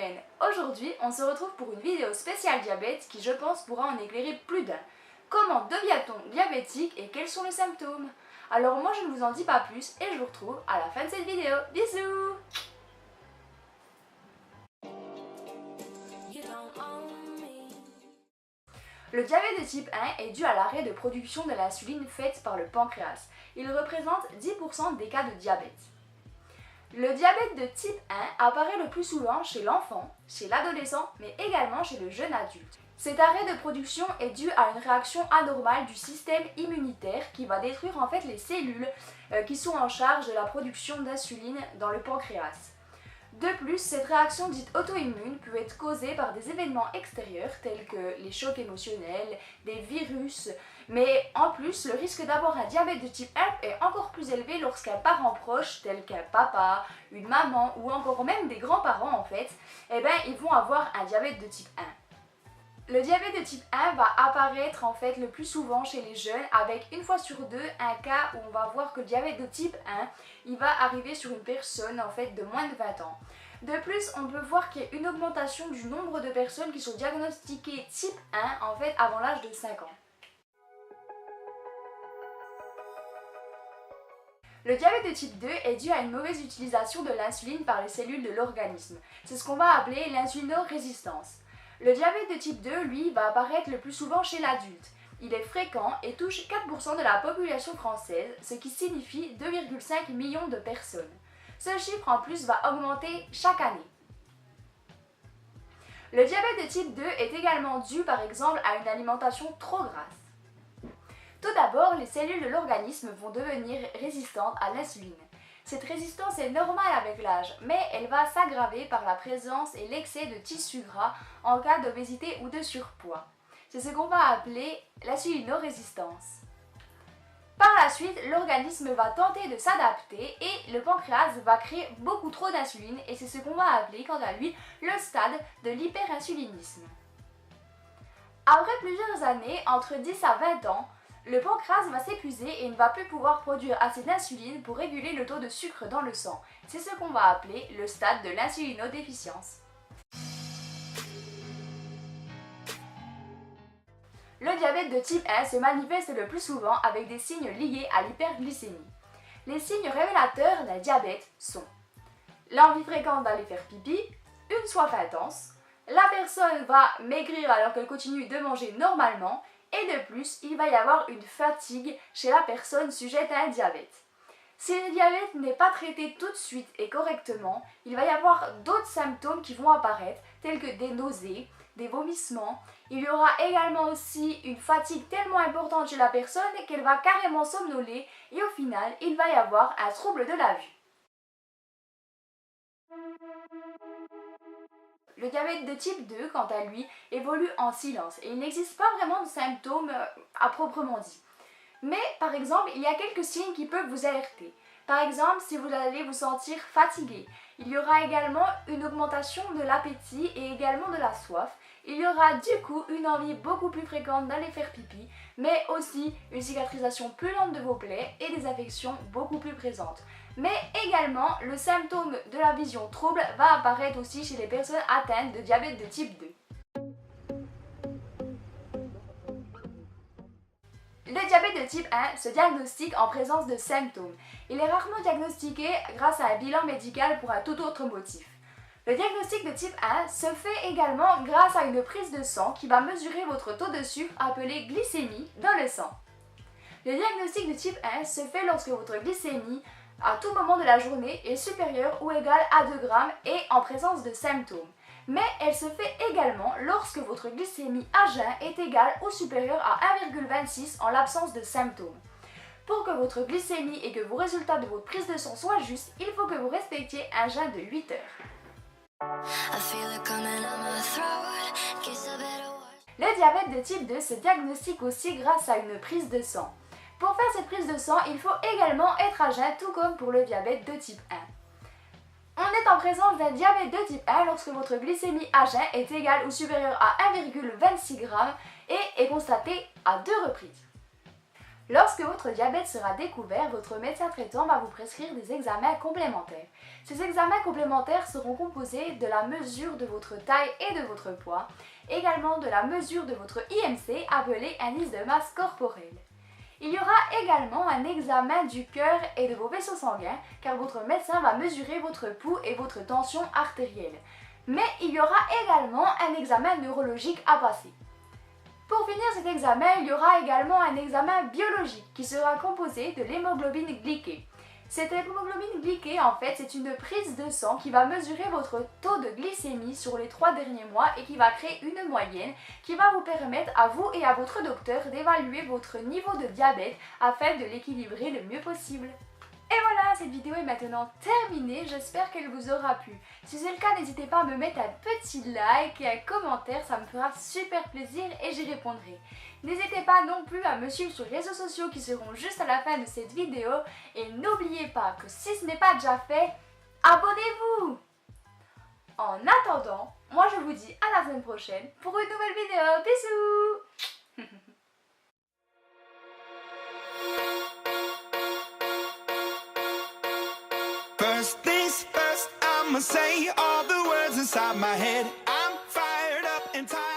semaine. Aujourd'hui, on se retrouve pour une vidéo spéciale diabète qui, je pense, pourra en éclairer plus d'un. Comment devient-on diabétique et quels sont les symptômes? Alors moi, je ne vous en dis pas plus et je vous retrouve à la fin de cette vidéo. Bisous! Le diabète de type 1 est dû à l'arrêt de production de l'insuline faite par le pancréas. Il représente 10% des cas de diabète. Le diabète de type 1 apparaît le plus souvent chez l'enfant, chez l'adolescent, mais également chez le jeune adulte. Cet arrêt de production est dû à une réaction anormale du système immunitaire qui va détruire en fait les cellules qui sont en charge de la production d'insuline dans le pancréas. De plus, cette réaction dite auto-immune peut être causée par des événements extérieurs tels que les chocs émotionnels, des virus, mais en plus, le risque d'avoir un diabète de type 1 est encore plus élevé lorsqu'un parent proche, tel qu'un papa, une maman ou encore même des grands-parents en fait, ils vont avoir un diabète de type 1. Le diabète de type 1 va apparaître en fait le plus souvent chez les jeunes avec une fois sur deux un cas où on va voir que le diabète de type 1 il va arriver sur une personne en fait de moins de 20 ans. De plus, on peut voir qu'il y a une augmentation du nombre de personnes qui sont diagnostiquées type 1 en fait avant l'âge de 5 ans. Le diabète de type 2 est dû à une mauvaise utilisation de l'insuline par les cellules de l'organisme. C'est ce qu'on va appeler l'insulinorésistance. Le diabète de type 2, lui, va apparaître le plus souvent chez l'adulte. Il est fréquent et touche 4% de la population française, ce qui signifie 2,5 millions de personnes. Ce chiffre en plus va augmenter chaque année. Le diabète de type 2 est également dû par exemple à une alimentation trop grasse. Tout d'abord, les cellules de l'organisme vont devenir résistantes à l'insuline. Cette résistance est normale avec l'âge, mais elle va s'aggraver par la présence et l'excès de tissus gras en cas d'obésité ou de surpoids. C'est ce qu'on va appeler l'insulinorésistance. Par la suite, l'organisme va tenter de s'adapter et le pancréas va créer beaucoup trop d'insuline et c'est ce qu'on va appeler quant à lui le stade de l'hyperinsulinisme. Après plusieurs années, entre 10 à 20 ans, le pancréas va s'épuiser et ne va plus pouvoir produire assez d'insuline pour réguler le taux de sucre dans le sang. C'est ce qu'on va appeler le stade de l'insulinodéficience. Le diabète de type 1 se manifeste le plus souvent avec des signes liés à l'hyperglycémie. Les signes révélateurs d'un diabète sont l'envie fréquente d'aller faire pipi, une soif intense, la personne va maigrir alors qu'elle continue de manger normalement, et de plus, il va y avoir une fatigue chez la personne sujette à un diabète. Si le diabète n'est pas traité tout de suite et correctement, il va y avoir d'autres symptômes qui vont apparaître, tels que des nausées, des vomissements. Il y aura également aussi une fatigue tellement importante chez la personne qu'elle va carrément somnoler et au final, il va y avoir un trouble de la vue. Le diabète de type 2, quant à lui, évolue en silence et il n'existe pas vraiment de symptômes à proprement dit. Mais par exemple, il y a quelques signes qui peuvent vous alerter. Par exemple, si vous allez vous sentir fatigué, il y aura également une augmentation de l'appétit et également de la soif. Il y aura du coup une envie beaucoup plus fréquente d'aller faire pipi, mais aussi une cicatrisation plus lente de vos plaies et des affections beaucoup plus présentes. Mais également, le symptôme de la vision trouble va apparaître aussi chez les personnes atteintes de diabète de type 2. Le diabète de type 1 se diagnostique en présence de symptômes. Il est rarement diagnostiqué grâce à un bilan médical pour un tout autre motif. Le diagnostic de type 1 se fait également grâce à une prise de sang qui va mesurer votre taux de sucre appelé glycémie dans le sang. Le diagnostic de type 1 se fait lorsque votre glycémie à tout moment de la journée est supérieure ou égale à 2 grammes et en présence de symptômes. Mais elle se fait également lorsque votre glycémie à jeun est égale ou supérieure à 1,26 en l'absence de symptômes. Pour que votre glycémie et que vos résultats de votre prise de sang soient justes, il faut que vous respectiez un jeûne de 8 heures. Le diabète de type 2 se diagnostique aussi grâce à une prise de sang. Pour faire cette prise de sang, il faut également être à jeun, tout comme pour le diabète de type 1. On est en présence d'un diabète de type 1 lorsque votre glycémie à jeun est égale ou supérieure à 1,26 g et est constatée à 2 reprises. Lorsque votre diabète sera découvert, votre médecin traitant va vous prescrire des examens complémentaires. Ces examens complémentaires seront composés de la mesure de votre taille et de votre poids, également de la mesure de votre IMC appelé indice de masse corporelle. Il y aura également un examen du cœur et de vos vaisseaux sanguins car votre médecin va mesurer votre pouls et votre tension artérielle. Mais il y aura également un examen neurologique à passer. Pour finir cet examen, il y aura également un examen biologique qui sera composé de l'hémoglobine glyquée. Cette hémoglobine glyquée, en fait, c'est une prise de sang qui va mesurer votre taux de glycémie sur les 3 derniers mois et qui va créer une moyenne qui va vous permettre à vous et à votre docteur d'évaluer votre niveau de diabète afin de l'équilibrer le mieux possible. Et voilà, cette vidéo est maintenant terminée, j'espère qu'elle vous aura plu. Si c'est le cas, n'hésitez pas à me mettre un petit like et un commentaire, ça me fera super plaisir et j'y répondrai. N'hésitez pas non plus à me suivre sur les réseaux sociaux qui seront juste à la fin de cette vidéo. Et n'oubliez pas que si ce n'est pas déjà fait, abonnez-vous! En attendant, moi je vous dis à la semaine prochaine pour une nouvelle vidéo. Bisous! First things first, I'ma say all the words inside my head. I'm fired up and tired.